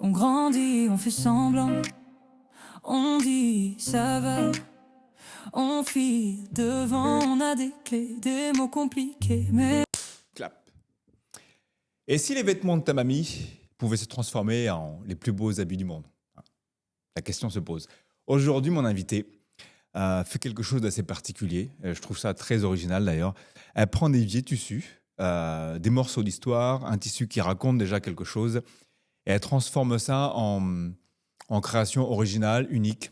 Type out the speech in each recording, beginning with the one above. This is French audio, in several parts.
On grandit, on fait semblant, on dit ça va, on file devant, on a des clés, des mots compliqués, mais Clap. Et si les vêtements de ta mamie pouvaient se transformer en les plus beaux habits du monde? La question se pose. Aujourd'hui, mon invité fait quelque chose d'assez particulier. Je trouve ça très original d'ailleurs. Elle prend des vieux tissus, des morceaux d'histoire, un tissu qui raconte déjà quelque chose, et elle transforme ça en création originale, unique,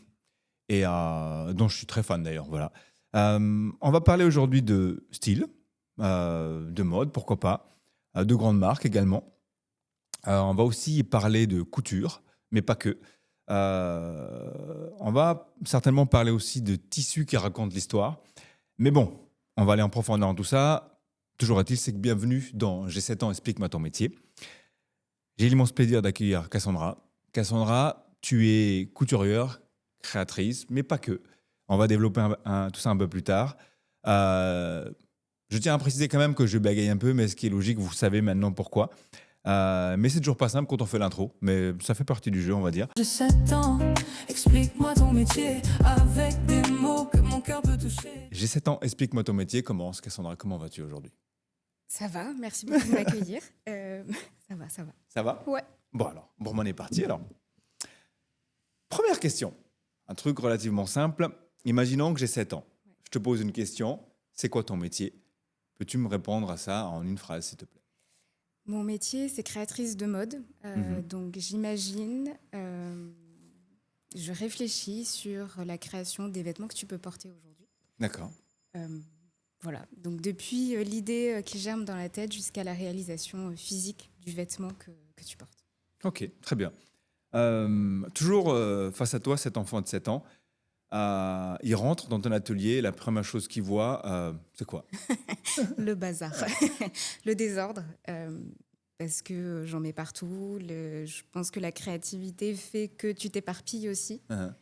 et dont je suis très fan d'ailleurs. Voilà. On va parler aujourd'hui de style, de mode, pourquoi pas, de grandes marques également. On va aussi parler de couture, mais pas que. On va certainement parler aussi de tissus qui racontent l'histoire. Mais bon, on va aller en profondeur dans tout ça. Toujours est-il, c'est que bienvenue dans J'ai 7 ans, explique-moi ton métier. J'ai l'immense plaisir d'accueillir Cassandra. Cassandra, tu es couturière, créatrice, mais pas que. On va développer tout ça un peu plus tard. Euh, je tiens à préciser quand même que je bagaye un peu, mais ce qui est logique, vous savez maintenant pourquoi. Mais c'est toujours pas simple quand on fait l'intro, mais ça fait partie du jeu, on va dire. j'ai 7 ans. Explique-moi ton métier avec des mots que mon cœur peut toucher. J'ai 7 ans, explique-moi ton métier. Commence, Cassandra, comment vas-tu aujourd'hui? Ça va, merci beaucoup de m'accueillir. Ça va, ça va. Ça va? Ouais. Bon alors, bon, on est parti alors. Première question, un truc relativement simple. Imaginons que j'ai 7 ans. Je te pose une question, c'est quoi ton métier? Peux-tu me répondre à ça en une phrase, s'il te plaît? Mon métier, c'est créatrice de mode. Mhm. Donc j'imagine, je réfléchis sur la création des vêtements que tu peux porter aujourd'hui. D'accord. Euh, voilà. Donc depuis l'idée qui germe dans la tête jusqu'à la réalisation physique du vêtement que tu portes. Ok, très bien. Toujours face à toi, cet enfant de 7 ans, il rentre dans ton atelier, la première chose qu'il voit, c'est quoi? Le bazar, le désordre, parce que j'en mets partout. Je pense que la créativité fait que tu t'éparpilles aussi. Hein.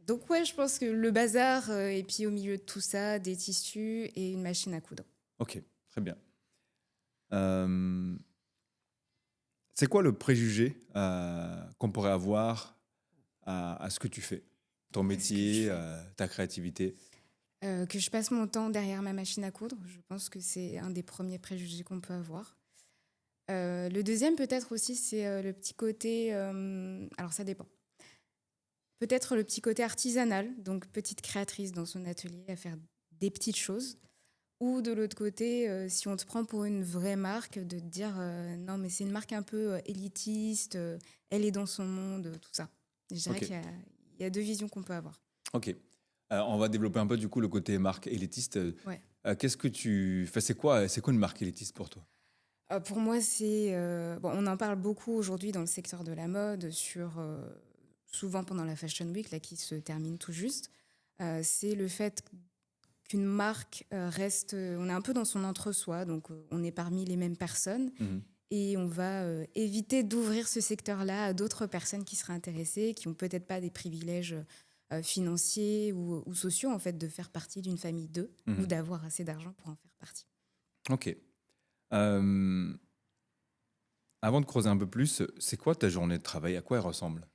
Donc ouais, je pense que le bazar, et puis au milieu de tout ça, des tissus et une machine à coudre. Ok, très bien. Euh, c'est quoi le préjugé qu'on pourrait avoir à ce que tu fais? Ton À ce que je métier, fais. ta créativité? Que je passe mon temps derrière ma machine à coudre, je pense que c'est un des premiers préjugés qu'on peut avoir. Le deuxième, peut-être aussi, c'est le petit côté... alors ça dépend. Peut-être le petit côté artisanal, donc petite créatrice dans son atelier à faire des petites choses. Ou de l'autre côté, si on te prend pour une vraie marque, de te dire non, mais c'est une marque un peu élitiste, elle est dans son monde, tout ça. Je dirais Ok, qu'il y a deux visions qu'on peut avoir. ok. On va développer un peu du coup le côté marque élitiste. Ouais. Qu'est-ce que tu... Enfin, c'est quoi une marque élitiste pour toi? Pour moi, c'est... bon, on en parle beaucoup aujourd'hui dans le secteur de la mode, souvent pendant la Fashion Week, là, qui se termine tout juste. C'est le fait qu'une marque reste... on est un peu dans son entre-soi, donc on est parmi les mêmes personnes. Mhm. Et on va éviter d'ouvrir ce secteur-là à d'autres personnes qui seraient intéressées, qui n'ont peut-être pas des privilèges financiers ou sociaux, en fait, de faire partie d'une famille d'eux ou Mhm. d'avoir assez d'argent pour en faire partie. Ok. Euh, avant de creuser un peu plus, c'est quoi ta journée de travail? À quoi elle ressemble?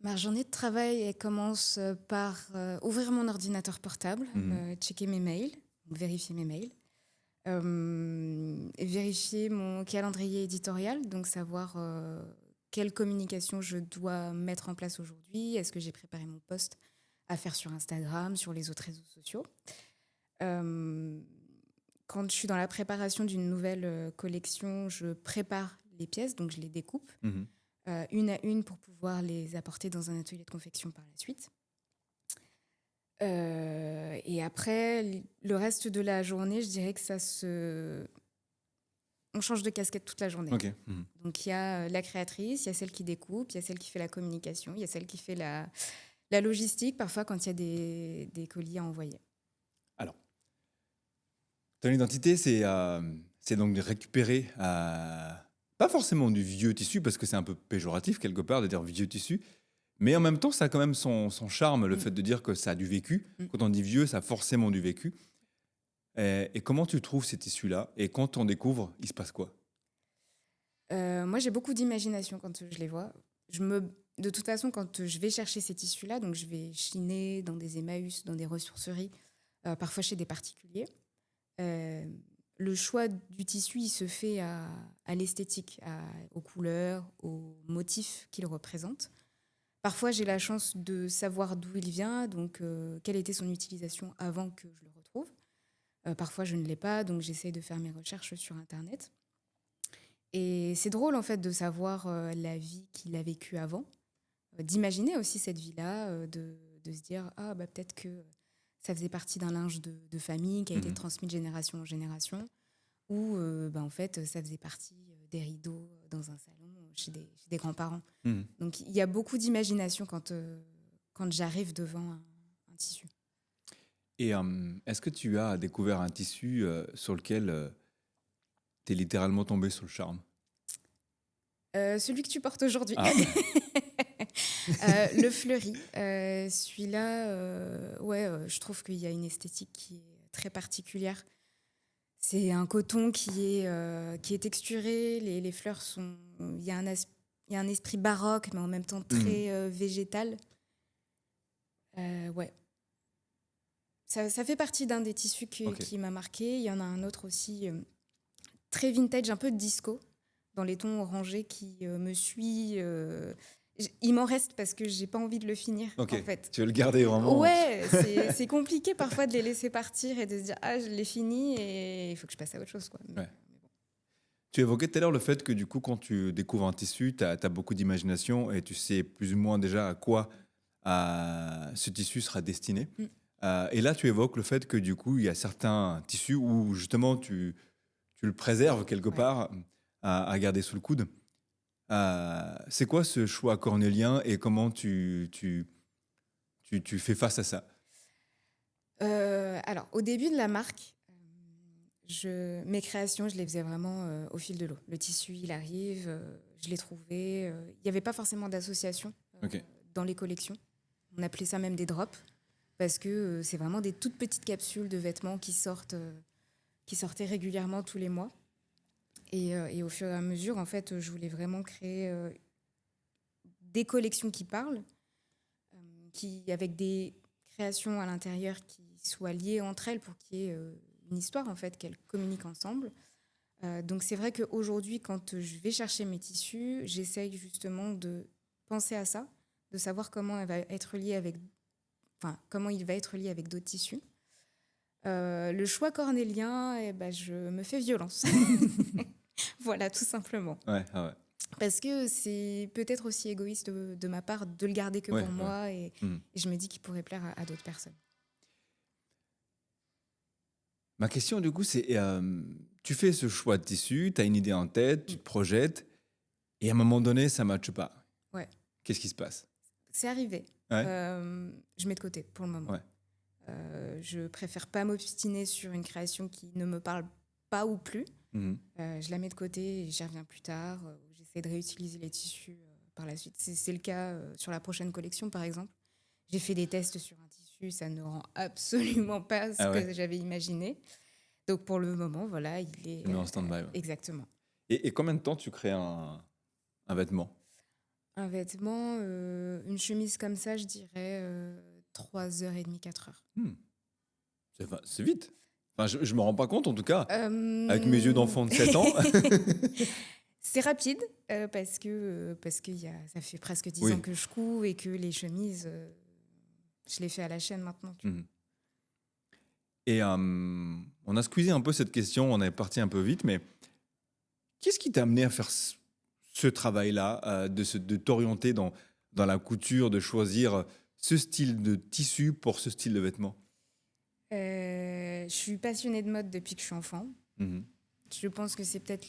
Ma journée de travail, elle commence par ouvrir mon ordinateur portable, Mhm. checker mes mails, vérifier mes mails, et vérifier mon calendrier éditorial, donc savoir quelle communication je dois mettre en place aujourd'hui. Est-ce que j'ai préparé mon post à faire sur Instagram, sur les autres réseaux sociaux. Euh, Quand je suis dans la préparation d'une nouvelle collection, je prépare les pièces, donc je les découpe Mhm. une à une pour pouvoir les apporter dans un atelier de confection par la suite. Et après, le reste de la journée, je dirais que on change de casquette toute la journée. Ok. Mhm. Donc il y a la créatrice, il y a celle qui découpe, il y a celle qui fait la communication, il y a celle qui fait la logistique, parfois quand il y a des colis à envoyer. Alors, ton identité, c'est donc de récupérer, pas forcément du vieux tissu, parce que c'est un peu péjoratif quelque part de dire vieux tissu, mais en même temps, ça a quand même son charme, le Mm. fait de dire que ça a du vécu. Mm. Quand on dit vieux, ça a forcément du vécu. Et comment tu trouves ces tissus-là? Et quand on découvre, il se passe quoi? Moi, j'ai beaucoup d'imagination quand je les vois. De toute façon, quand je vais chercher ces tissus-là, donc je vais chiner dans des Emmaüs, dans des ressourceries, parfois chez des particuliers. Euh, le choix du tissu, il se fait à l'esthétique, aux couleurs, aux motifs qu'il représente. Parfois, j'ai la chance de savoir d'où il vient, donc quelle était son utilisation avant que je le retrouve. Parfois, je ne l'ai pas, donc j'essaye de faire mes recherches sur Internet. Et c'est drôle, en fait, de savoir la vie qu'il a vécue avant, d'imaginer aussi cette vie-là, de se dire, ah, bah, peut-être que ça faisait partie d'un linge de famille qui a été transmis de génération en génération, ou bah, en fait, ça faisait partie des rideaux dans un salon chez des grands-parents. Donc, il y a beaucoup d'imagination quand j'arrive devant un tissu. Et est-ce que tu as découvert un tissu sur lequel tu es littéralement tombé sur le charme? Celui que tu portes aujourd'hui. Ah, Le fleuri. Celui-là, je trouve qu'il y a une esthétique qui est très particulière. C'est un coton qui est texturé. Les fleurs sont. Il y a un esprit baroque, mais en même temps très végétal. Ouais. Ça fait partie d'un des tissus qui m'a marqué. Il y en a un autre aussi, très vintage, un peu disco, dans les tons orangés, qui me suit. Il m'en reste parce que j'ai pas envie de le finir, en fait. Tu veux le garder vraiment? Ouais, c'est compliqué parfois de les laisser partir et de se dire, ah, je l'ai fini et il faut que je passe à autre chose, quoi. Ouais. Tu évoquais tout à l'heure le fait que du coup, quand tu découvres un tissu, tu as beaucoup d'imagination et tu sais plus ou moins déjà à quoi ce tissu sera destiné. Et là, tu évoques le fait que du coup, il y a certains tissus où justement tu le préserves quelque part à garder sous le coude. C'est quoi ce choix cornélien et comment tu fais face à ça? Alors, au début de la marque, mes créations, je les faisais vraiment au fil de l'eau. Le tissu, il arrive, je l'ai trouvé. Il n'y avait pas forcément d'association dans les collections. On appelait ça même des drops, parce que c'est vraiment des toutes petites capsules de vêtements qui sortaient régulièrement tous les mois. Et au fur et à mesure, en fait, je voulais vraiment créer des collections qui parlent, avec des créations à l'intérieur qui soient liées entre elles pour qu'il y ait une histoire, en fait, qu'elles communiquent ensemble. Donc c'est vrai qu'aujourd'hui, quand je vais chercher mes tissus, j'essaye justement de penser à ça, de savoir comment il va être lié avec d'autres tissus. Le choix cornélien, je me fais violence. Voilà, tout simplement. Ouais. Parce que c'est peut-être aussi égoïste de ma part de le garder que pour moi et je me dis qu'il pourrait plaire à d'autres personnes. Ma question du coup, c'est tu fais ce choix de tissu, tu as une idée en tête, tu te projettes et à un moment donné, ça ne matche pas. Ouais. Qu'est-ce qui se passe? C'est arrivé. Ouais. Je mets de côté pour le moment. Ouais. Je préfère pas m'obstiner sur une création qui ne me parle pas ou plus. Je la mets de côté et j'y reviens plus tard. J'essaie de réutiliser les tissus par la suite. C'est le cas sur la prochaine collection, par exemple. J'ai fait des tests sur un tissu, ça ne rend absolument pas ce que j'avais imaginé. Donc pour le moment, voilà, il est en stand-by. Exactement. Et combien de temps tu crées un vêtement? Un vêtement, une chemise comme ça, je dirais 3h30, 4h. C'est vite. Enfin, je ne me rends pas compte, en tout cas, avec mes yeux d'enfant de 7 ans. C'est rapide, parce que ça fait presque 10 ans que je couds et que les chemises, je les fais à la chaîne maintenant. Et on a squeezé un peu cette question, on est parti un peu vite, mais qu'est-ce qui t'a amené à faire ce travail-là, de t'orienter dans la couture, de choisir ce style de tissu pour ce style de vêtement? Je suis passionnée de mode depuis que je suis enfant. Je pense que c'est peut-être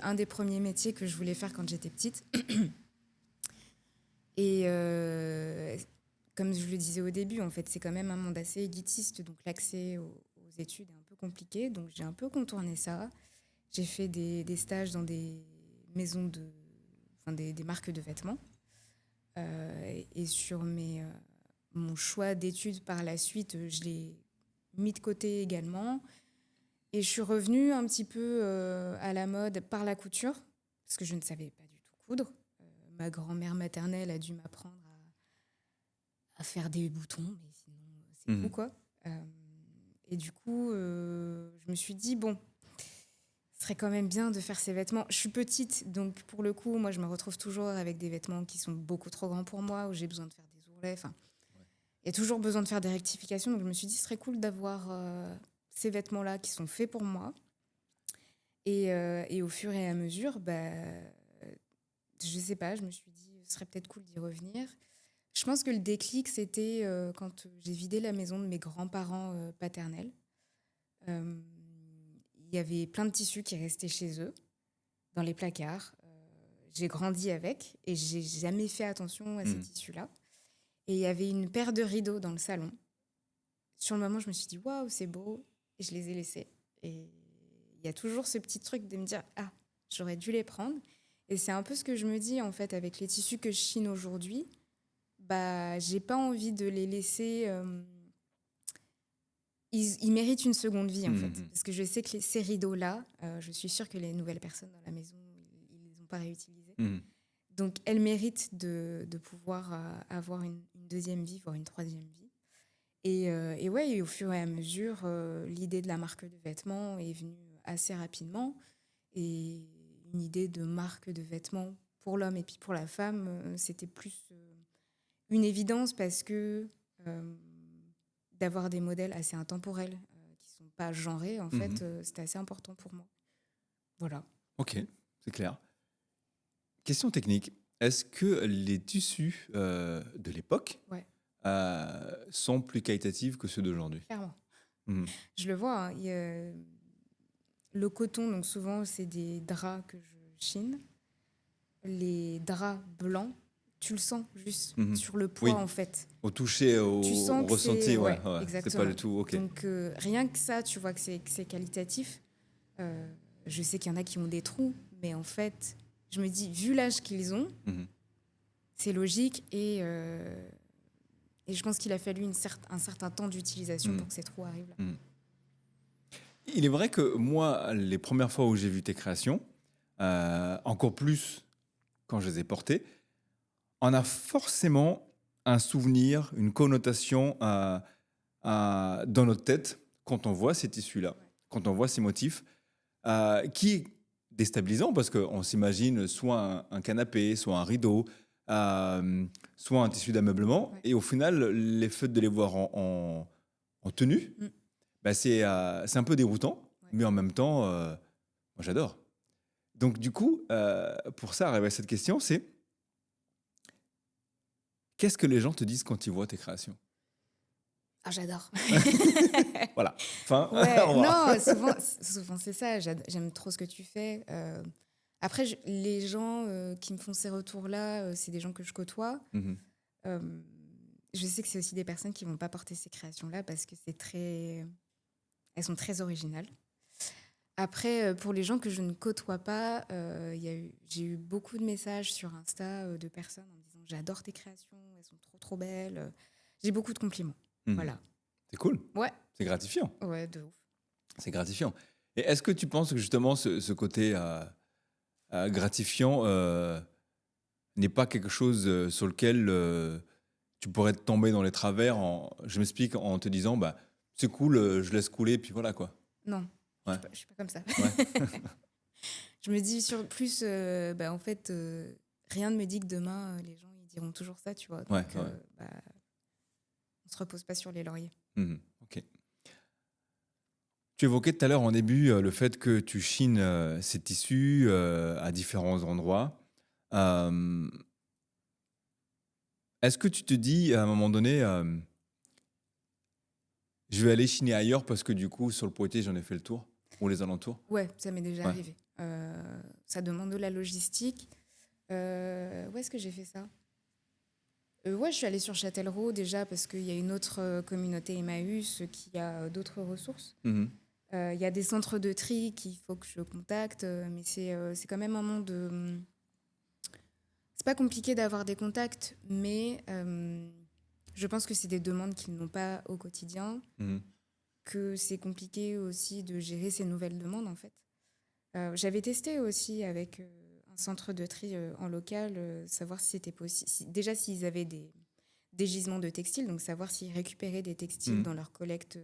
un des premiers métiers que je voulais faire quand j'étais petite. Et comme je le disais au début, en fait, c'est quand même un monde assez élitiste, donc l'accès aux études est un peu compliqué. Donc j'ai un peu contourné ça. J'ai fait des stages dans des maisons des marques de vêtements. Et sur mon choix d'études par la suite, je l'ai mis de côté également. Et je suis revenue un petit peu à la mode par la couture, parce que je ne savais pas du tout coudre. ma grand-mère maternelle a dû m'apprendre à faire des boutons, mais sinon, c'est tout, Mhm. quoi. Euh, et du coup, je me suis dit, bon, ce serait quand même bien de faire ces vêtements. Je suis petite, donc pour le coup, moi, je me retrouve toujours avec des vêtements qui sont beaucoup trop grands pour moi, où j'ai besoin de faire des ourlets. Enfin, il y a toujours besoin de faire des rectifications. Donc, je me suis dit, ce serait cool d'avoir ces vêtements-là qui sont faits pour moi. Et au fur et à mesure, bah, je sais pas, je me suis dit, ce serait peut-être cool d'y revenir. Je pense que le déclic, c'était quand j'ai vidé la maison de mes grands-parents paternels. Euh, Il y avait plein de tissus qui restaient chez eux, dans les placards. J'ai grandi avec et j'ai jamais fait attention à ces Mhm. tissus-là. Et il y avait une paire de rideaux dans le salon. Sur le moment, je me suis dit, waouh, c'est beau. Et je les ai laissés. Et il y a toujours ce petit truc de me dire, ah, j'aurais dû les prendre. Et c'est un peu ce que je me dis, en fait, avec les tissus que je chine aujourd'hui. Bah, j'ai pas envie de les laisser. Ils méritent une seconde vie, en fait. Mhm. Parce que je sais que ces rideaux-là, je suis sûre que les nouvelles personnes dans la maison, ils les ont pas réutilisés. Mhm. Donc, elles méritent de pouvoir avoir une deuxième vie, voire une troisième vie. Et ouais, et au fur et à mesure, l'idée de la marque de vêtements est venue assez rapidement. Et une idée de marque de vêtements pour l'homme et puis pour la femme, c'était plus une évidence parce que d'avoir des modèles assez intemporels qui sont pas genrés, en Mhm. fait, c'était assez important pour moi. Voilà. Ok, c'est clair. Question technique. Est-ce que les tissus de l'époque Ouais, sont plus qualitatifs que ceux d'aujourd'hui? clairement. Mhm. Je le vois, hein, le coton, donc souvent, c'est des draps que je chine. Les draps blancs, tu le sens juste Mhm. sur le poids, Oui, en fait. au toucher, Tu au sens que c'est... ressenti, ouais, Ouais, ouais, c'est pas exactement. du tout ok. Donc, rien que ça, tu vois que c'est qualitatif. Euh, je sais qu'il y en a qui ont des trous, mais en fait, je me dis, vu l'âge qu'ils ont, Mhm. c'est logique et je pense qu'il a fallu un certain temps d'utilisation Mhm. pour que ces trous arrivent là. Mhm. Il est vrai que moi, les premières fois où j'ai vu tes créations, encore plus quand je les ai portées, on a forcément un souvenir, une connotation dans notre tête quand on voit ces tissus-là, Ouais. quand on voit ces motifs, qui est déstabilisant parce qu'on s'imagine soit un canapé, soit un rideau, soit un tissu d'ameublement, Ouais. et au final, les faits de les voir en tenue, Mm. bah c'est un peu déroutant, Ouais. mais en même temps, moi j'adore. Donc du coup, pour ça, arriver à cette question, c'est qu'est-ce que les gens te disent quand ils voient tes créations? Ah, j'adore. Voilà, fin, au Ouais, revoir. non, souvent c'est ça. J'aime trop ce que tu fais. Après, les gens qui me font ces retours-là, c'est des gens que je côtoie. Mhm. Euh, je sais que c'est aussi des personnes qui vont pas porter ces créations-là parce que elles sont très originales. Après, pour les gens que je ne côtoie pas, j'ai eu beaucoup de messages sur Insta de personnes en me disant j'adore tes créations, elles sont trop trop belles. J'ai beaucoup de compliments. Mhm. Voilà. C'est cool, Ouais, c'est gratifiant. ouais, de ouf. C'est gratifiant. Et est-ce que tu penses que justement ce côté gratifiant n'est pas quelque chose sur lequel tu pourrais tomber dans les travers je m'explique en te disant bah c'est cool, je laisse couler puis voilà quoi. Non, Ouais, je suis pas comme ça. ouais. Je me dis sur plus, bah, en fait, rien ne me dit que demain, les gens ils diront toujours ça, tu vois. Ouais, Donc, ouais. bah, on se repose pas sur les lauriers. Mhm, ok. Tu évoquais tout à l'heure en début le fait que tu chines ces tissus à différents endroits. Euh, Est-ce que tu te dis à un moment donné, je vais aller chiner ailleurs parce que du coup, sur le Poitiers, j'en ai fait le tour, ou les alentours? Ouais, ça m'est déjà Ouais. arrivé. Ça demande de la logistique. Où est-ce que j'ai fait ça? Ouais, je suis allée sur Châtellerault déjà parce qu'il y a une autre communauté Emmaüs qui a d'autres ressources. Mhm. Il y a des centres de tri qu'il faut que je contacte, mais c'est quand même un monde. C'est pas compliqué d'avoir des contacts, mais je pense que c'est des demandes qu'ils n'ont pas au quotidien, Mhm. que c'est compliqué aussi de gérer ces nouvelles demandes en fait. J'avais testé aussi avec un centre de tri en local, savoir si c'était possible. Déjà, s'ils avaient des gisements de textiles, donc savoir s'ils récupéraient des textiles Mhm. dans leur collecte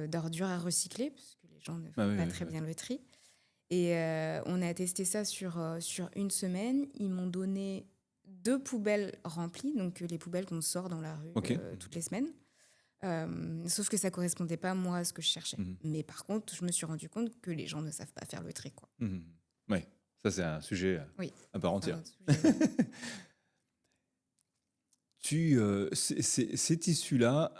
d'ordures à recycler, parce que les gens ne Ah font oui, pas oui, très oui. bien le tri. Et on a testé ça sur une semaine. Ils m'ont donné 2 poubelles remplies, donc les poubelles qu'on sort dans la rue Ok. toutes les semaines. Sauf que ça correspondait pas, moi, à ce que je cherchais. Mhm. Mais par contre, je me suis rendu compte que les gens ne savent pas faire le tri, quoi. Mhm. Ouais, ça c'est un sujet Oui, à part c'est un entière. autre sujet. Ces tissus-là,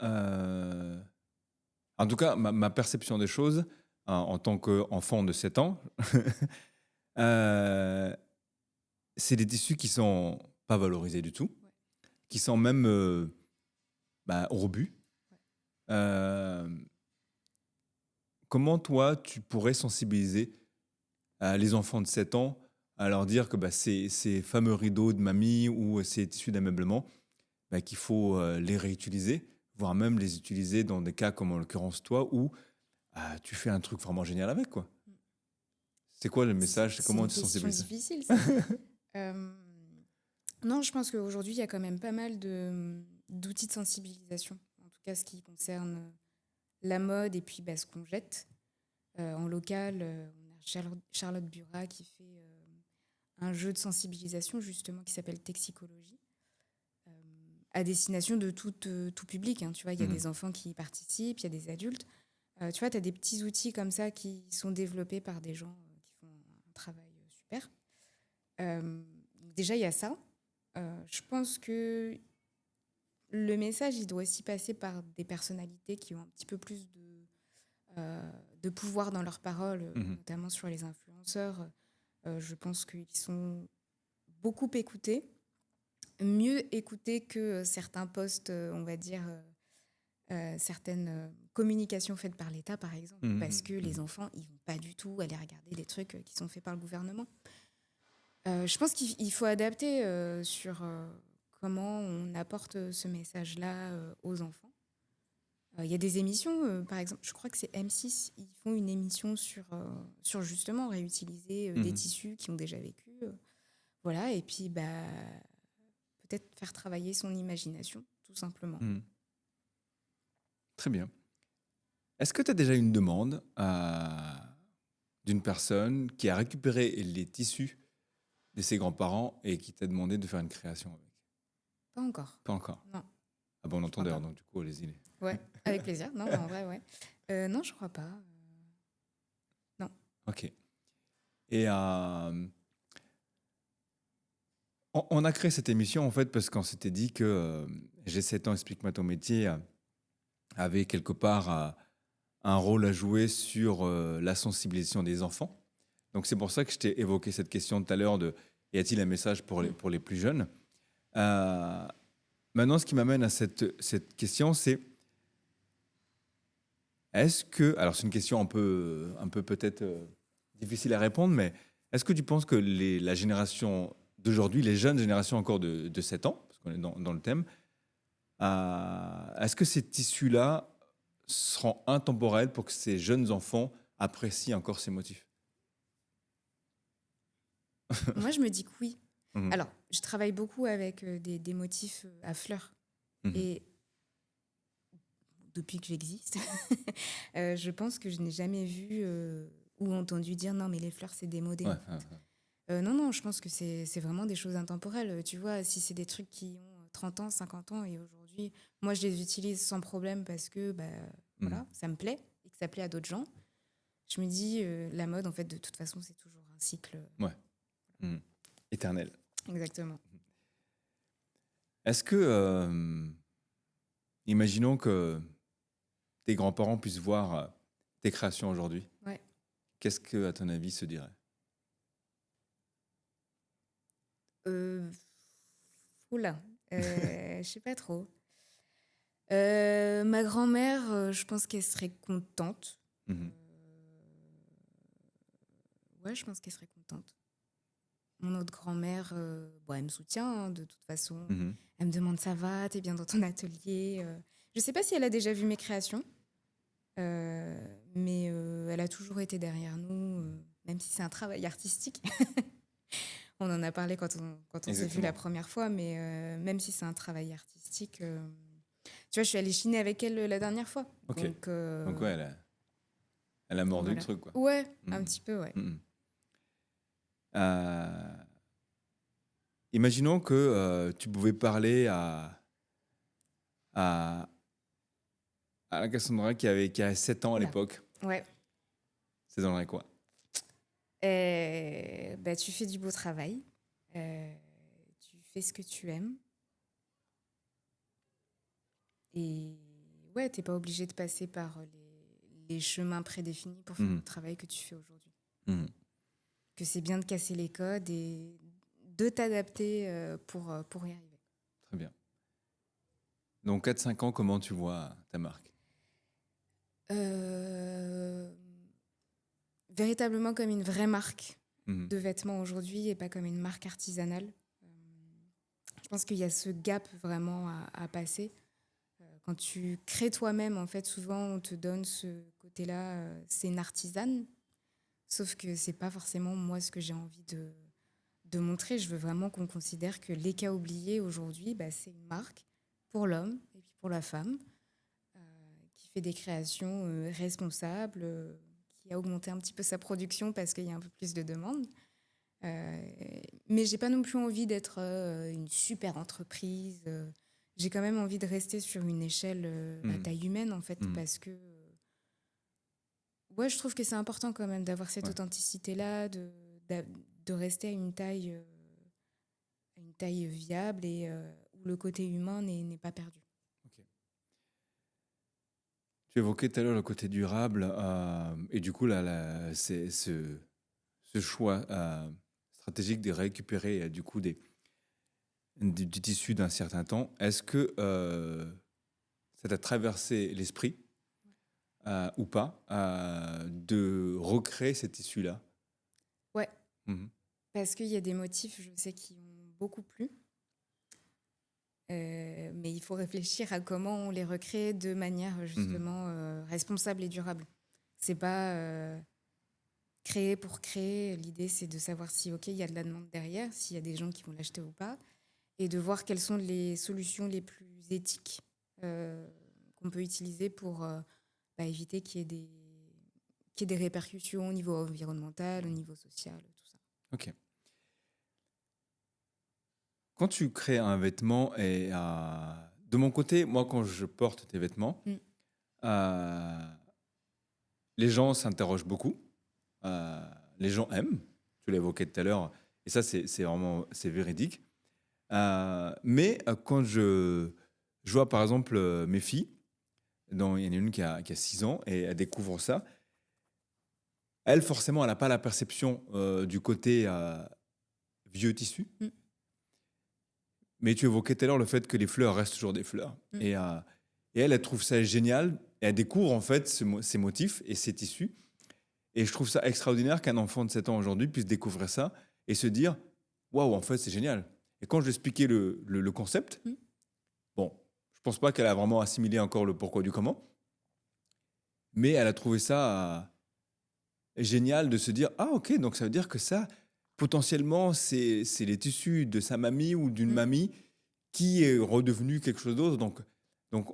en tout cas, ma perception des choses, en tant qu'enfant de 7 ans, euh, c'est des tissus qui sont pas valorisés du tout, Ouais. qui sont même robus. Ouais. Euh, Comment toi, tu pourrais sensibiliser les enfants de 7 ans à leur dire que ces fameux rideaux de mamie ou ces tissus d'ameublement, qu'il faut les réutiliser, voire même les utiliser dans des cas comme en l'occurrence toi, où tu fais un truc vraiment génial avec, quoi. Mm. C'est quoi le message? C'est C'est comment une tu question sensibilises? difficile, ça. Euh, non, je pense qu'aujourd'hui, il y a quand même pas mal d'outils de sensibilisation. En tout cas, ce qui concerne la mode et puis ce qu'on jette. En local, on a Charlotte Burat qui fait un jeu de sensibilisation justement qui s'appelle Texicologie, euh, à destination de tout public, hein. Tu vois, il y a Mhm. des enfants qui y participent, il y a des adultes. Tu vois, tu as des petits outils comme ça qui sont développés par des gens qui font un travail super. Déjà, il y a ça. Je pense que le message, il doit aussi passer par des personnalités qui ont un petit peu plus de pouvoir dans leurs paroles, Mhm. notamment sur les influenceurs. Je pense qu'ils sont beaucoup écoutés, mieux écoutés que certains posts, on va dire, certaines communications faites par l'État, par exemple, Mhm. parce que les Mhm. enfants, ils vont pas du tout aller regarder des trucs qui sont faits par le gouvernement. Je pense qu'il faut adapter sur comment on apporte ce message-là aux enfants. Il y a des émissions, par exemple, je crois que c'est M6, ils font une émission sur justement réutiliser des Mhm. tissus qui ont déjà vécu. Voilà, et puis peut-être faire travailler son imagination, tout simplement. Mhm. Très bien. Est-ce que tu as déjà une demande d'une personne qui a récupéré les tissus de ses grands-parents et qui t'a demandé de faire une création avec? Pas encore. Pas encore. Non, Ah bon, on je entend crois d'ailleurs, pas. donc du coup, allez-y. Ouais, avec plaisir. Non, en vrai, ouais. Non, je crois pas. Non. Ok. Et on a créé cette émission en fait parce qu'on s'était dit que J'ai 7 ans, explique-moi ton métier avait quelque part un rôle à jouer sur la sensibilisation des enfants. Donc c'est pour ça que je t'ai évoqué cette question tout à l'heure de y a-t-il un message pour les plus jeunes? Maintenant, ce qui m'amène à cette question, c'est est-ce que, alors c'est une question un peu peut-être difficile à répondre, mais est-ce que tu penses que la génération d'aujourd'hui, les jeunes générations encore de 7 ans, parce qu'on est dans le thème, est-ce que ces tissus-là seront intemporels pour que ces jeunes enfants apprécient encore ces motifs? Moi, je me dis que oui. Mhm. Alors, je travaille beaucoup avec des motifs à fleurs. Mhm. Et depuis que j'existe, je pense que je n'ai jamais vu ou entendu dire non, mais les fleurs, c'est démodé. Ouais, En fait. ouais, ouais. Non, je pense que c'est vraiment des choses intemporelles. Tu vois, si c'est des trucs qui ont 30 ans, 50 ans et aujourd'hui, moi, je les utilise sans problème parce que Mhm. voilà, ça me plaît et que ça plaît à d'autres gens. Je me dis, la mode, en fait, de toute façon, c'est toujours un cycle. Ouais. Mhm. Éternel. Exactement. Est-ce que, imaginons que tes grands-parents puissent voir tes créations aujourd'hui, Ouais. qu'est-ce que, à ton avis, se dirait? Oula, je sais pas trop. Ma grand-mère, je pense qu'elle serait contente. Mhm. Ouais, je pense qu'elle serait contente. Mon autre grand-mère, elle me soutient hein, de toute façon. Mhm. Elle me demande ça va, t'es bien dans ton atelier. Je sais pas si elle a déjà vu mes créations, mais elle a toujours été derrière nous, même si c'est un travail artistique. On en a parlé quand on s'est vu la Exactement. première fois, mais même si c'est un travail artistique, tu vois, je suis allée chiner avec elle la dernière fois. Ok. Donc, Donc, ouais, elle a mordu le voilà. truc, quoi. Ouais, un Mhm. petit peu, ouais. Mhm. Euh, Imaginons que tu pouvais parler à, à la Cassandra qui a 7 ans à Oula. l'époque. Ouais. Ça donnerait quoi? Bah, tu fais du beau travail. euh, Tu fais ce que tu aimes. Et ouais, t'es pas obligé de passer par les chemins prédéfinis pour faire le Mhm. travail que tu fais aujourd'hui. Mhm. Que c'est bien de casser les codes et de t'adapter pour y arriver. Très bien. Donc 4-5 ans, comment tu vois ta marque? Euh, Véritablement comme une vraie marque Mhm. de vêtements aujourd'hui et pas comme une marque artisanale. Euh, je pense qu'il y a ce gap vraiment à passer. Quand tu crées toi-même, en fait, souvent on te donne ce côté-là, c'est une artisane. Sauf que c'est pas forcément moi ce que j'ai envie de montrer. Je veux vraiment qu'on considère que les cas oubliés aujourd'hui, bah, c'est une marque pour l'homme et puis pour la femme qui fait des créations responsables, qui a augmenté un petit peu sa production parce qu'il y a un peu plus de demandes. Euh, mais j'ai pas non plus envie d'être une super entreprise. J'ai quand même envie de rester sur une échelle à Mhm. taille humaine en fait Mhm. parce que ouais, je trouve que c'est important quand même d'avoir cette Ouais. authenticité-là, de rester à une taille viable et où le côté humain n'est pas perdu. Ok. Tu évoquais tout à l'heure le côté durable et du coup c'est ce choix stratégique de récupérer du coup du tissu d'un certain temps. Est-ce que ça t'a traversé l'esprit ou pas de recréer ces tissus-là? Ouais, Mhm. parce qu'il y a des motifs, je sais, qui ont beaucoup plu. Mais il faut réfléchir à comment on les recrée de manière Mhm. justement responsable et durable. C'est pas créer pour créer. L'idée, c'est de savoir si, OK, il y a de la demande derrière, s'il y a des gens qui vont l'acheter ou pas, et de voir quelles sont les solutions les plus éthiques euh, qu'on peut utiliser pour bah, éviter qu'il y ait des répercussions au niveau environnemental, au niveau social, tout ça. Ok. Quand tu crées un vêtement et de mon côté, moi quand je porte tes vêtements, Mm. euh, les gens s'interrogent beaucoup. Euh, les gens aiment. Tu l'évoquais tout à l'heure. Et ça, c'est vraiment c'est véridique. Mais quand je vois par exemple mes filles, dont il y en a une qui a 6 ans et elle découvre ça, elle forcément, elle n'a pas la perception du côté vieux tissu. Mm. Mais tu évoquais tout à l'heure le fait que les fleurs restent toujours des fleurs. Mm. Et elle trouve ça génial. Et elle découvre en fait ces motifs et ces tissus. Et je trouve ça extraordinaire qu'un enfant de 7 ans aujourd'hui puisse découvrir ça et se dire waouh, en fait, c'est génial. Et quand je lui expliquais le concept, Mm. bon, je pense pas qu'elle a vraiment assimilé encore le pourquoi du comment, mais elle a trouvé ça génial de se dire ah, ok, donc ça veut dire que ça, potentiellement, c'est les tissus de sa mamie ou d'une Mm. mamie qui est redevenu quelque chose d'autre. Donc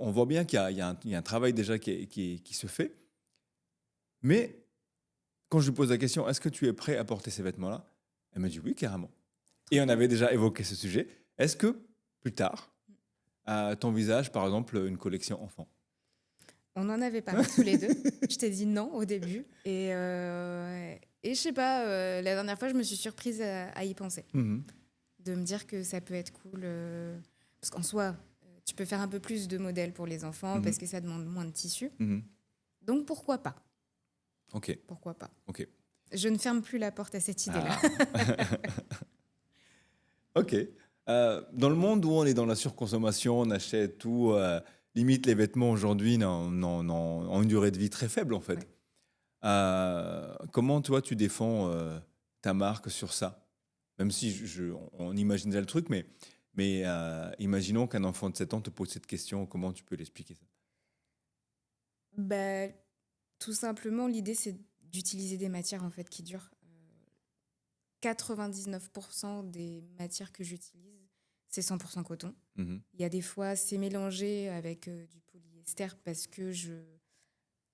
on voit bien qu'il y a un travail déjà qui se fait. Mais quand je lui pose la question, est-ce que tu es prêt à porter ces vêtements-là? Elle me dit oui, carrément. Trop Et on bien. avait déjà évoqué ce sujet. Est-ce que plus tard, t'envisages par exemple une collection enfant? On en avait parlé tous les deux. Je t'ai dit non au début. Et je sais pas, la dernière fois, je me suis surprise à y penser. Mhm. De me dire que ça peut être cool. Parce qu'en soi, tu peux faire un peu plus de modèles pour les enfants Mhm. parce que ça demande moins de tissu. Mhm. Donc pourquoi pas? Ok, Pourquoi pas? ok. Je ne ferme plus la porte à cette idée-là. Ah. Ok. Dans le monde où on est dans la surconsommation, on achète tout, limite les vêtements aujourd'hui ont une durée de vie très faible en fait. Ouais. Comment toi tu défends ta marque sur ça? Même si on imagine déjà le truc, mais imaginons qu'un enfant de 7 ans te pose cette question, comment tu peux l'expliquer ça? Bah, tout simplement, l'idée, c'est d'utiliser des matières en fait qui durent. 99% des matières que j'utilise, c'est 100% coton. Mhm. Il y a des fois, c'est mélangé avec du polyester parce que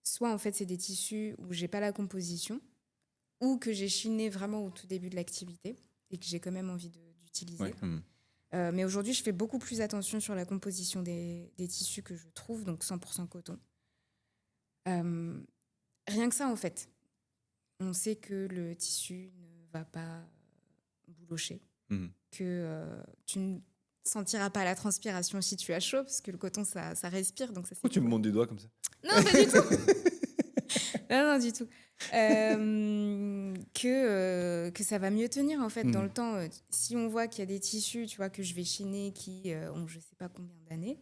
soit en fait, c'est des tissus où j'ai pas la composition ou que j'ai chiné vraiment au tout début de l'activité et que j'ai quand même envie d'utiliser. Ouais. Mhm. Mais aujourd'hui, je fais beaucoup plus attention sur la composition des tissus que je trouve, donc 100% coton. Rien que ça, en fait. On sait que le tissu ne va pas boulocher, Mhm. que tu ne sentiras pas la transpiration si tu as chaud, parce que le coton, ça respire, donc ça c'est Pourquoi tu me cool. montes du doigt comme ça? Non, pas du tout. Non, du tout. Que ça va mieux tenir, en fait, dans le temps. Si on voit qu'il y a des tissus, tu vois, que je vais chiner qui ont je sais pas combien d'années,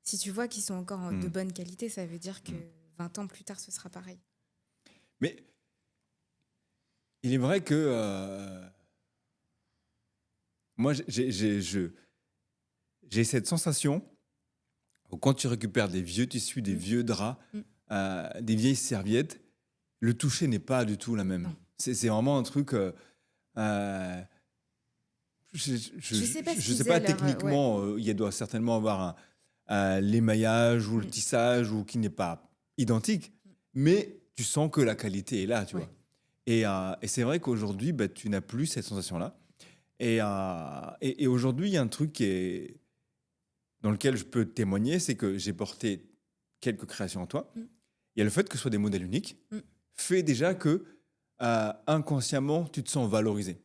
si tu vois qu'ils sont encore de bonne qualité, ça veut dire que 20 ans plus tard, ce sera pareil. Mais il est vrai que moi, j'ai cette sensation où quand tu récupères des vieux tissus, des vieux draps, des vieilles serviettes, le toucher n'est pas du tout la même. Non. C'est vraiment un truc. Je sais pas ce je qu'ils sais pas aient, leur, techniquement, il doit certainement avoir l'émaillage ou le tissage ou qui n'est pas identique, mais tu sens que la qualité est là, tu Ouais. vois. Et c'est vrai qu'aujourd'hui, bah, tu n'as plus cette sensation-là. Et aujourd'hui, il y a un truc dans lequel je peux témoigner, c'est que j'ai porté quelques créations en toi. Il y a le fait que ce soit des modèles uniques, fait déjà que inconsciemment, tu te sens valorisé.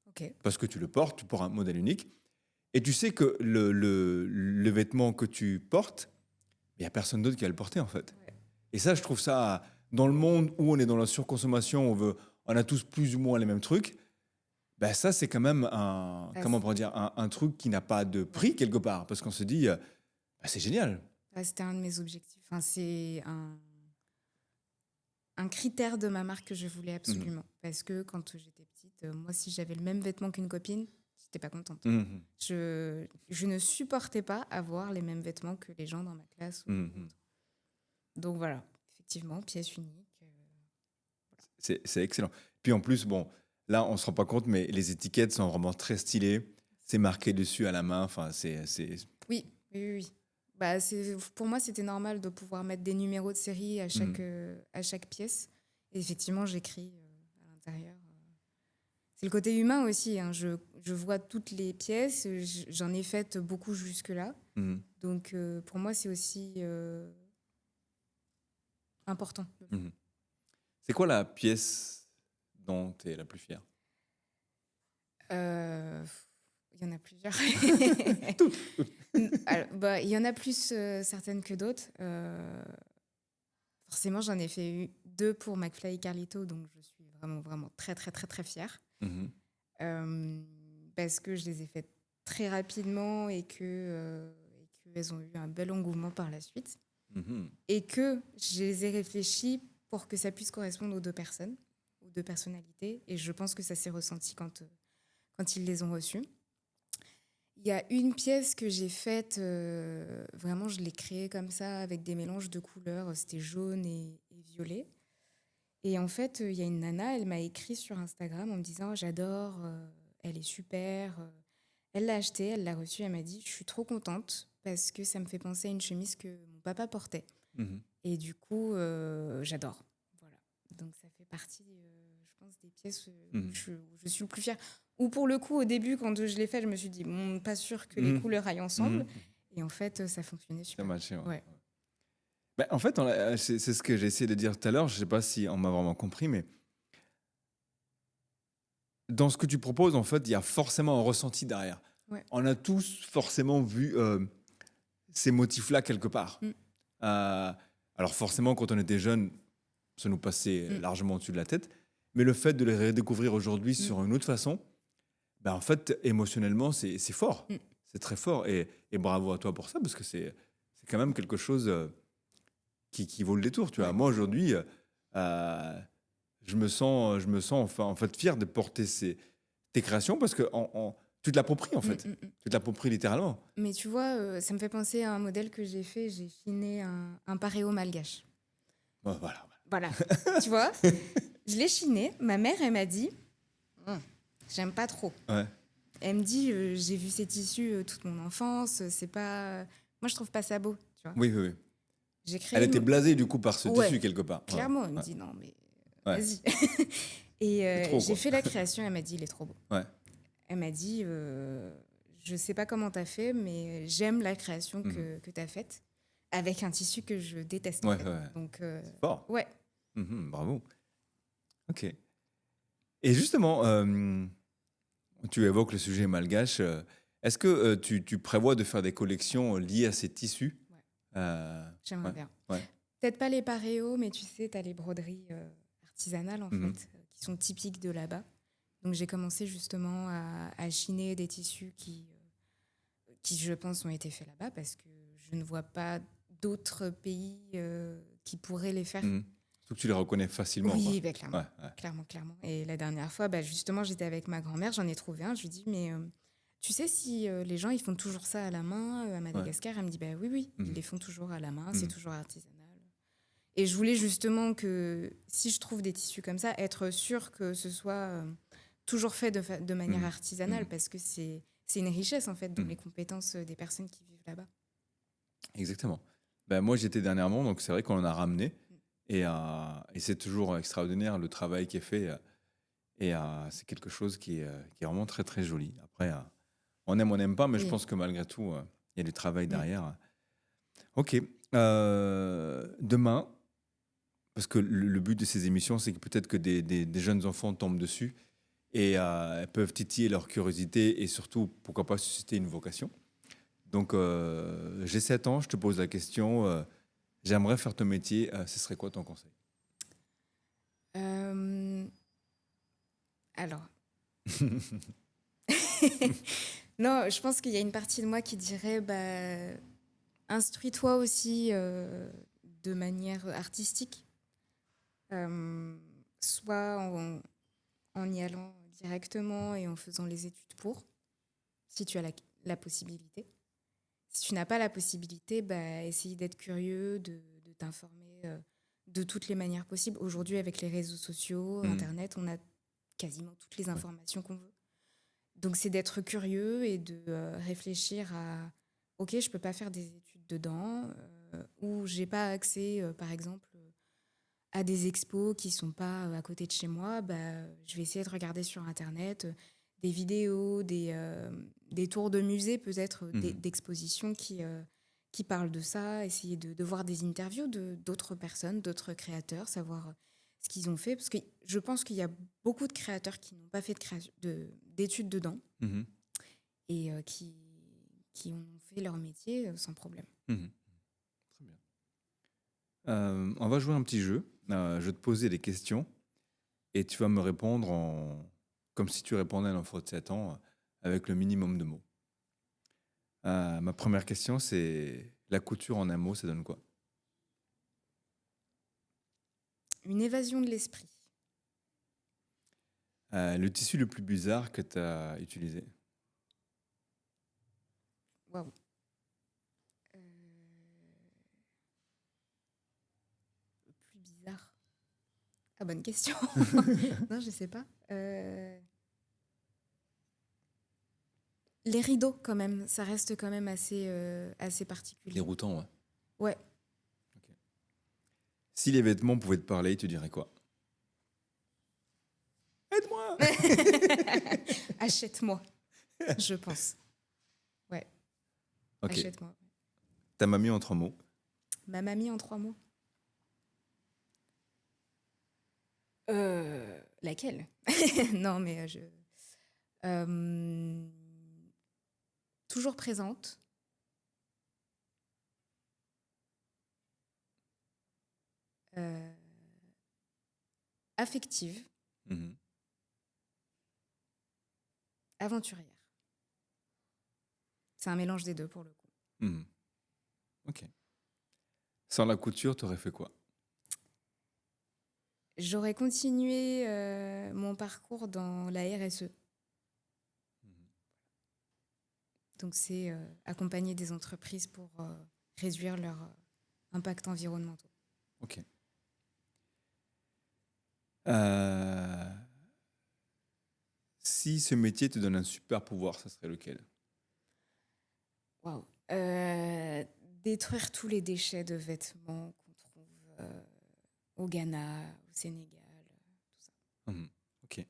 Ok. Parce que tu le portes, tu portes un modèle unique. Et tu sais que le vêtement que tu portes, il n'y a personne d'autre qui va le porter, en fait. Ouais. Et ça, je trouve ça, dans le monde où on est dans la surconsommation, on a tous plus ou moins les mêmes trucs, ben ça, c'est quand même comment on pourrait dire, un truc qui n'a pas de prix, quelque part. Parce qu'on se dit, bah, c'est génial. C'était un de mes objectifs. Enfin, c'est un critère de ma marque que je voulais absolument. Parce que quand j'étais petite, moi, si j'avais le même vêtement qu'une copine, j'étais pas contente. Mhm. Je ne supportais pas avoir les mêmes vêtements que les gens dans ma classe. Mhm. Donc voilà, effectivement, pièce unique. C'est excellent. Puis en plus, bon, là, on se rend pas compte, mais les étiquettes sont vraiment très stylées. C'est marqué dessus à la main. Enfin, Oui. Bah, pour moi, c'était normal de pouvoir mettre des numéros de série à chaque pièce. Et effectivement, j'écris à l'intérieur. C'est le côté humain aussi. Hein. Je vois toutes les pièces. J'en ai fait beaucoup jusque-là. Mhm. Donc, pour moi, c'est aussi important. Mhm. C'est quoi la pièce dont tu es la plus fière? Il y en a plusieurs. Alors, bah, il y en a plus certaines que d'autres. Forcément, j'en ai fait 2 pour McFly et Carlito, donc je suis vraiment, vraiment très, très, très, très fière. Mhm. Parce que je les ai faites très rapidement et qu'elles ont eu un bel engouement par la suite. Mhm. Et que je les ai réfléchies pour que ça puisse correspondre aux 2 personnes, aux 2 personnalités. Et je pense que ça s'est ressenti quand ils les ont reçues. Il y a une pièce que j'ai faite, vraiment, je l'ai créée comme ça, avec des mélanges de couleurs. C'était jaune et violet. Et en fait, il y a une nana, elle m'a écrit sur Instagram en me disant « J'adore, elle est super. » Elle l'a achetée, elle l'a reçue, elle m'a dit « Je suis trop contente parce que ça me fait penser à une chemise que mon papa portait. Mhm. Et du coup, j'adore. » Voilà. Donc ça fait partie, je pense, des pièces où je suis le plus fière. Ou pour le coup, au début, quand je l'ai fait, je me suis dit pas sûr que les couleurs aillent ensemble. Et en fait, ça fonctionnait super. Ça matchait, ouais. Ouais. Ben, en fait, c'est ce que j'ai essayé de dire tout à l'heure. Je ne sais pas si on m'a vraiment compris, mais dans ce que tu proposes, en fait, il y a forcément un ressenti derrière. Ouais. On a tous forcément vu ces motifs-là quelque part. Alors forcément, quand on était jeune, ça nous passait largement au-dessus de la tête. Mais le fait de les redécouvrir aujourd'hui sur une autre façon, ben, en fait, émotionnellement, c'est fort. C'est très fort. Et bravo à toi pour ça, parce que c'est quand même quelque chose qui vaut le détour. Tu vois. Moi, aujourd'hui, je me sens enfin, en fait, fier de porter tes créations, parce que tu te l'appropries, en fait. Tu te l'appropries littéralement. Mais tu vois, ça me fait penser à un modèle que j'ai fait. J'ai chiné un paréo malgache. Bon, voilà. Voilà. Tu vois, je l'ai chiné. Ma mère, elle m'a dit J'aime pas trop. Ouais. Elle me dit, j'ai vu ces tissus toute mon enfance, c'est pas... Moi, je trouve pas ça beau, tu vois. Oui, oui, oui. J'ai créé... Elle était blasée du coup par ce Ouais, tissu quelque part. Voilà. clairement, elle me Ouais. dit, non, mais Ouais. vas-y. Et C'est trop, j'ai quoi. fait la création, elle m'a dit, il est trop beau. Ouais. Elle m'a dit, je sais pas comment t'as fait, mais j'aime la création que t'as faite avec un tissu que je déteste. en Ouais, fait. ouais. Donc, Fort. ouais. Bravo. Ok. Et justement, tu évoques le sujet malgache. Est-ce que tu prévois de faire des collections liées à ces tissus? J'aimerais Ouais. bien. Ouais. Peut-être pas les paréos, mais tu sais, tu as les broderies artisanales, en Mhm. fait, qui sont typiques de là-bas. Donc, j'ai commencé justement à chiner des tissus qui, je pense, ont été faits là-bas parce que je ne vois pas d'autres pays qui pourraient les faire. Mhm. Surtout que tu les reconnais facilement, quoi. Oui, bah, clairement. Ouais, ouais. Clairement, clairement. Et la dernière fois, bah, justement, j'étais avec ma grand-mère, j'en ai trouvé un. Je lui dis, mais tu sais si les gens, ils font toujours ça à la main à Madagascar? Elle me dit, bah oui, oui, ils Mhm. les font toujours à la main, c'est Mhm. toujours artisanal. Et je voulais justement que, si je trouve des tissus comme ça, être sûre que ce soit toujours fait de manière Mhm. artisanale, Mhm. parce que c'est une richesse, en fait, dans Mhm. les compétences des personnes qui vivent là-bas. Exactement. Ben, moi, j'étais dernièrement, donc c'est vrai qu'on en a ramené. Et c'est toujours extraordinaire le travail qui est fait. C'est quelque chose qui est vraiment très, très joli. Après, on aime, on n'aime pas, mais je Oui. pense que malgré tout, il y a du travail Mm. derrière. Ok. Demain, parce que le but de ces émissions, c'est que peut-être que des jeunes enfants tombent dessus et elles peuvent titiller leur curiosité et surtout, pourquoi pas, susciter une vocation. Donc, j'ai 7 ans, je te pose la question, j'aimerais faire ton métier, ce serait quoi ton conseil? Alors, non, je pense qu'il y a une partie de moi qui dirait, bah, instruis-toi aussi de manière artistique, euh, soit en y allant directement et en faisant les études pour, si tu as la possibilité. Si tu n'as pas la possibilité, bah, essaye d'être curieux, de t'informer de toutes les manières possibles. Aujourd'hui, avec les réseaux sociaux, Internet, on a quasiment toutes les Ouais. informations qu'on veut. Donc, c'est d'être curieux et de réfléchir à OK, je peux pas faire des études dedans, ou j'ai pas accès, par exemple, à des expos qui sont pas à côté de chez moi. Bah, je vais essayer de regarder sur Internet des vidéos, des tours de musée, peut-être d'expositions qui parlent de ça, essayer de voir des interviews d'autres personnes, d'autres créateurs, savoir ce qu'ils ont fait. Parce que je pense qu'il y a beaucoup de créateurs qui n'ont pas fait d'études dedans Mhm. et qui ont fait leur métier sans problème. Mhm. Très bien. On va jouer un petit jeu. Je vais te poser des questions et tu vas me répondre comme si tu répondais à un enfant de 7 ans avec le minimum de mots. Ma première question, c'est la couture en un mot, ça donne quoi? Une évasion de l'esprit. Le tissu le plus bizarre que tu as utilisé? Waouh. Le plus bizarre. Ah, bonne question. Non, je sais pas. Les rideaux, quand même, ça reste quand même assez particulier. Déroutant, ouais. Ouais. Si les vêtements pouvaient te parler, tu dirais quoi? Aide-moi! Achète-moi, je pense. Ouais, Ok. achète-moi. Ta mamie en 3 mots. Ma mamie en 3 mots. Laquelle? Non, mais euh, toujours présente. Affective, Mhm. aventurière. C'est un mélange des deux pour le coup. Mhm. Ok. Sans la couture, tu aurais fait quoi? J'aurais continué mon parcours dans la RSE. Donc, c'est accompagner des entreprises pour réduire leur impact environnemental. Ok. si ce métier te donne un super pouvoir, ça serait lequel? Waouh. Détruire tous les déchets de vêtements qu'on trouve au Ghana, au Sénégal, tout ça. Mhm. Ok.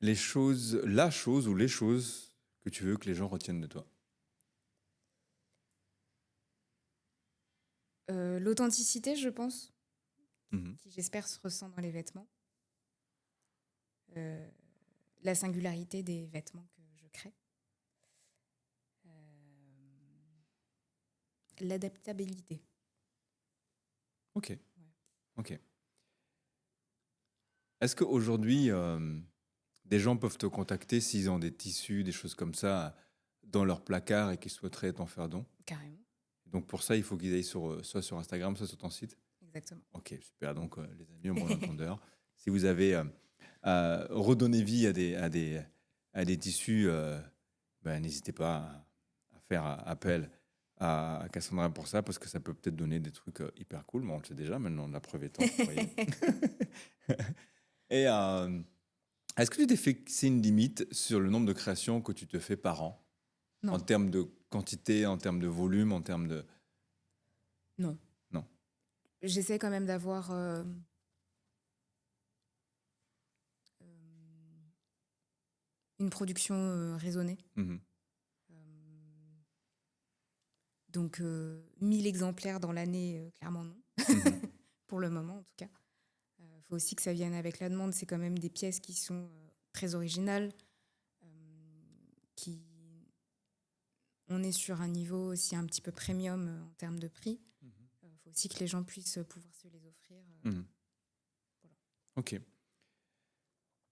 La chose ou les choses que tu veux que les gens retiennent de toi. L'authenticité, je pense, Mhm. qui j'espère se ressent dans les vêtements. Euh, la singularité des vêtements que je crée. Euh, L'adaptabilité. Ok. Ok. Est-ce qu'aujourd'hui, des gens peuvent te contacter s'ils ont des tissus, des choses comme ça dans leur placard et qu'ils souhaiteraient t'en faire don? Carrément, Donc pour ça, il faut qu'ils aillent soit sur Instagram, soit sur ton site. exactement. Ok, super. Donc les amis, au bon entendeur, si vous avez redonné vie à des tissus, ben, n'hésitez pas à faire appel à Cassandra pour ça, parce que ça peut peut-être donner des trucs hyper cool. Mais on le sait déjà, maintenant la preuve étant. Vous voyez. Et est-ce que tu t'es fixé une limite sur le nombre de créations que tu te fais par an, en Non, termes de quantité, en termes de volume, en termes de... non. Non. J'essaie quand même d'avoir une production raisonnée. Mhm. Euh, donc 1000 exemplaires dans l'année, clairement non, Mhm. pour le moment en tout cas. Il faut aussi que ça vienne avec la demande. C'est quand même des pièces qui sont très originales, euh, qui... On est sur un niveau aussi un petit peu premium en termes de prix. Mhm. Faut aussi que les gens puissent pouvoir se les offrir. Mhm. Voilà. Ok.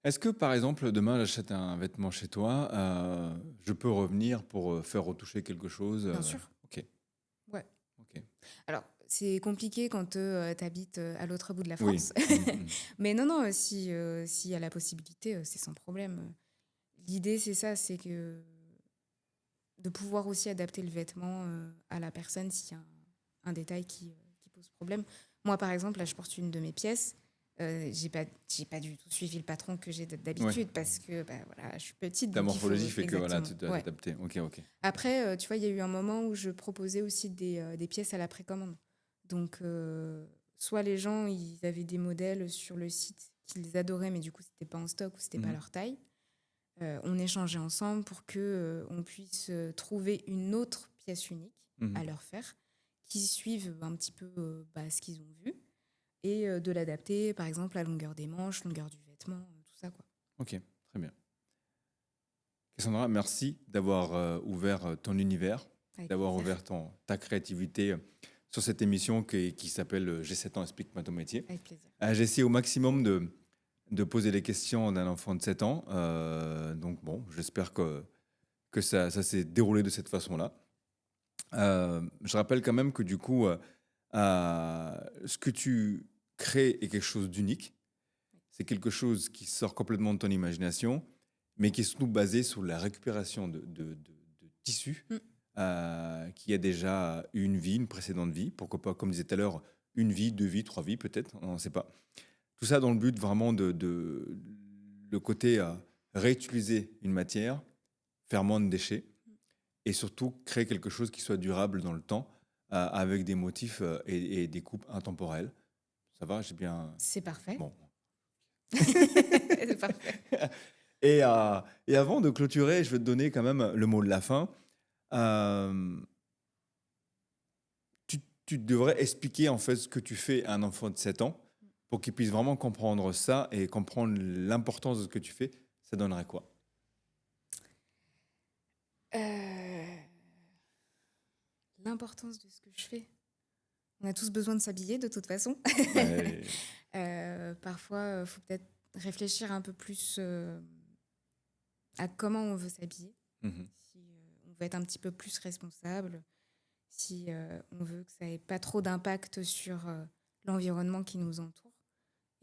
Est-ce que, par exemple, demain, j'achète un vêtement chez toi, je peux revenir pour faire retoucher quelque chose Bien sûr. Ok. Ouais. Ok. Alors, c'est compliqué quand tu habites à l'autre bout de la Oui. France. Mhm. Mais non, non, si, s'il y a la possibilité, c'est sans problème. L'idée, c'est ça, c'est que de pouvoir aussi adapter le vêtement à la personne s'il y a un détail qui pose problème. Moi, par exemple, là, je porte une de mes pièces. J'ai pas du tout suivi le patron que j'ai Ouais. d'habitude parce que bah, voilà, je suis petite. Ta Donc il faut morphologie fait que voilà, exactement. tu dois Ouais. t'adapter. Ok, ok. Après, tu vois, il y a eu un moment où je proposais aussi des pièces à la précommande. Donc, soit les gens, ils avaient des modèles sur le site qu'ils adoraient, mais du coup, c'était pas en stock ou c'était pas Mhm. leur taille. On échangeait ensemble pour que on puisse trouver une autre pièce unique Mhm. à leur faire, qui suivent un petit peu bah, ce qu'ils ont vu, et de l'adapter, par exemple, à la longueur des manches, longueur du vêtement, tout ça, quoi. Ok, très bien. Cassandra, merci d'avoir ouvert ton univers, Avec d'avoir plaisir. ouvert ta créativité sur cette émission qui s'appelle J'ai 7 ans, explique-moi ton métier. Avec plaisir. J'ai essayé au maximum de poser les questions d'un enfant de 7 ans. Donc bon, j'espère que ça s'est déroulé de cette façon-là. Je rappelle quand même que du coup, ce que tu crées est quelque chose d'unique. C'est quelque chose qui sort complètement de ton imagination, mais qui est surtout basé sur la récupération de tissus Mm. qui a déjà eu une vie, une précédente vie. Pourquoi pas, comme je disais tout à l'heure, une vie, 2 vies, 3 vies peut-être, on ne sait pas. Tout ça dans le but vraiment le côté réutiliser une matière, faire moins de déchets et surtout créer quelque chose qui soit durable dans le temps avec des motifs et des coupes intemporelles. Ça va, j'ai bien... C'est parfait. Bon. C'est parfait. Et avant de clôturer, je vais te donner quand même le mot de la fin. Euh, tu devrais expliquer en fait ce que tu fais à un enfant de 7 ans pour qu'il puisse vraiment comprendre ça et comprendre l'importance de ce que tu fais. Ça donnerait quoi? L'importance de ce que je fais. On a tous besoin de s'habiller de toute façon. Ouais. Parfois, il faut peut-être réfléchir un peu plus à comment on veut s'habiller. Mhm. Si on veut être un petit peu plus responsable, si on veut que ça n'ait pas trop d'impact sur l'environnement qui nous entoure,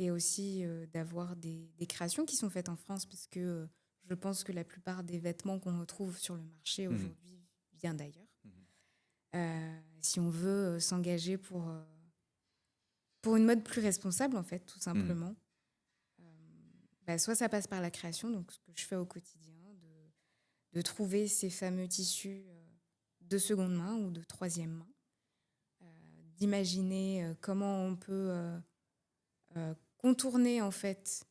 et aussi d'avoir des créations qui sont faites en France, parce que je pense que la plupart des vêtements qu'on retrouve sur le marché Mhm. aujourd'hui viennent d'ailleurs. Mhm. Si on veut s'engager pour une mode plus responsable, en fait, tout simplement, soit ça passe par la création, donc ce que je fais au quotidien, de trouver ces fameux tissus de seconde main ou de troisième main, d'imaginer comment on peut contourner en fait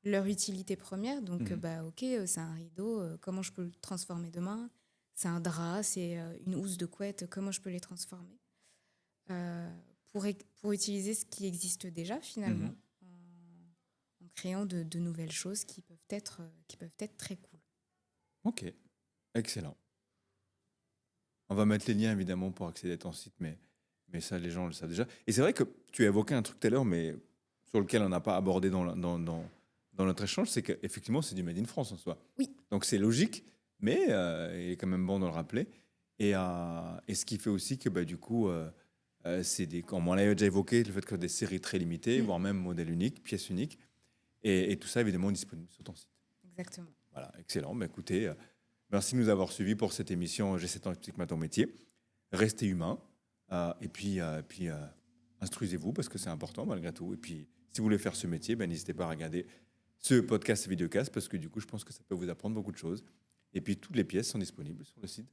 leur utilité première. Donc, ok, c'est un rideau, comment je peux le transformer demain? C'est un drap, c'est une housse de couette, comment je peux les transformer? Pour utiliser ce qui existe déjà finalement, en créant de nouvelles choses qui peuvent être très cool. Ok, excellent. On va mettre les liens évidemment pour accéder à ton site, mais ça, les gens le savent déjà. Et c'est vrai que tu as évoqué un truc tout à l'heure, mais sur lequel on n'a pas abordé dans notre échange, c'est qu'effectivement, c'est du Made in France en soi. Oui. Donc c'est logique, mais il est quand même bon de le rappeler. Et ce qui fait aussi que du coup, comme on l'avait déjà évoqué, le fait que des séries très limitées, voire même modèle unique, pièces uniques, et tout ça évidemment disponible sur ton site. Exactement. Voilà, excellent. Écoutez, merci de nous avoir suivis pour cette émission J'ai 7 ans, explique-moi ton métier. Restez humains et puis instruisez-vous parce que c'est important malgré tout. Et puis, si vous voulez faire ce métier, n'hésitez pas à regarder ce podcast et vidéocast parce que du coup, je pense que ça peut vous apprendre beaucoup de choses. Et puis, toutes les pièces sont disponibles sur le site.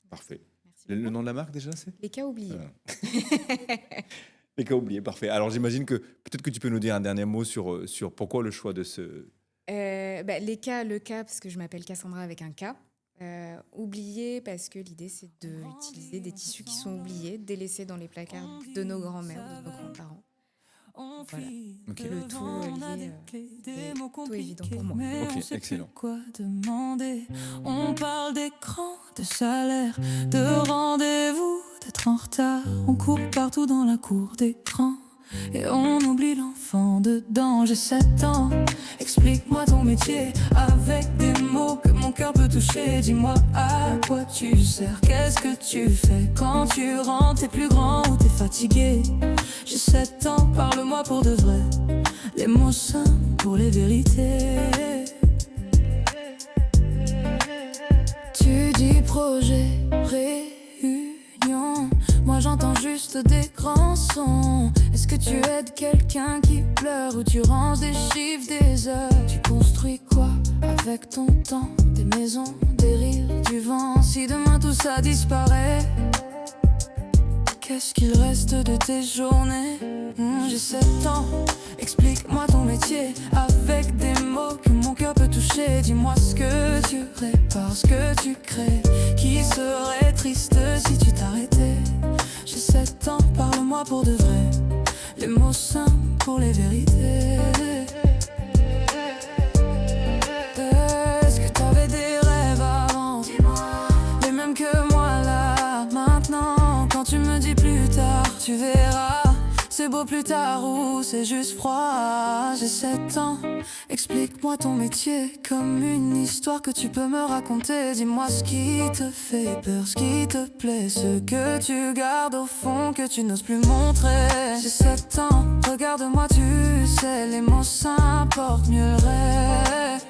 Parfait. Le nom de la marque déjà, c'est Les cas oubliés. Les cas oubliés, parfait. Alors, j'imagine que peut-être que tu peux nous dire un dernier mot sur pourquoi le choix de ce... le cas, parce que je m'appelle Cassandra avec un K. Oublié, parce que l'idée, c'est d'utiliser des tissus qui sont oubliés, délaissés dans les placards de nos grands-mères, de nos grands-parents. Voilà. Okay. Le tout lié, tout évident pour moi. Ok, excellent. Quoi demander? On parle d'écran, de salaire, de rendez-vous, d'être en retard. On court partout dans la cour d'écran. Et on oublie l'enfant dedans. J'ai 7 ans, explique-moi ton métier avec des mots que mon cœur peut toucher. Dis-moi à quoi tu sers, qu'est-ce que tu fais quand tu rentres, t'es plus grand ou t'es fatigué. J'ai 7 ans, parle-moi pour de vrai, les mots simples pour les vérités. Tu dis projet, réunion, moi j'entends juste des grands sons. Est-ce que tu aides quelqu'un qui pleure ou tu ranges des chiffres, des heures? Tu construis quoi avec ton temps? Des maisons, des rires, du vent. Si demain tout ça disparaît, qu'est-ce qu'il reste de tes journées? J'ai 7 ans, explique-moi ton métier avec des mots que mon cœur peut toucher. Dis-moi ce que tu répares, ce que tu crées. Qui serait triste si tu t'arrêtais? J'ai 7 ans, parle-moi pour de vrai, les mots simples pour les vérités. Est-ce que t'avais des rêves avant? Dis-moi. Les mêmes que moi là, maintenant. Quand tu me dis plus tard, tu verras. C'est beau plus tard ou c'est juste froid. J'ai 7 ans, explique-moi ton métier comme une histoire que tu peux me raconter. Dis-moi ce qui te fait peur, ce qui te plaît, ce que tu gardes au fond, que tu n'oses plus montrer. J'ai 7 ans, regarde-moi, tu sais, les mots s'importent mieux le rêve.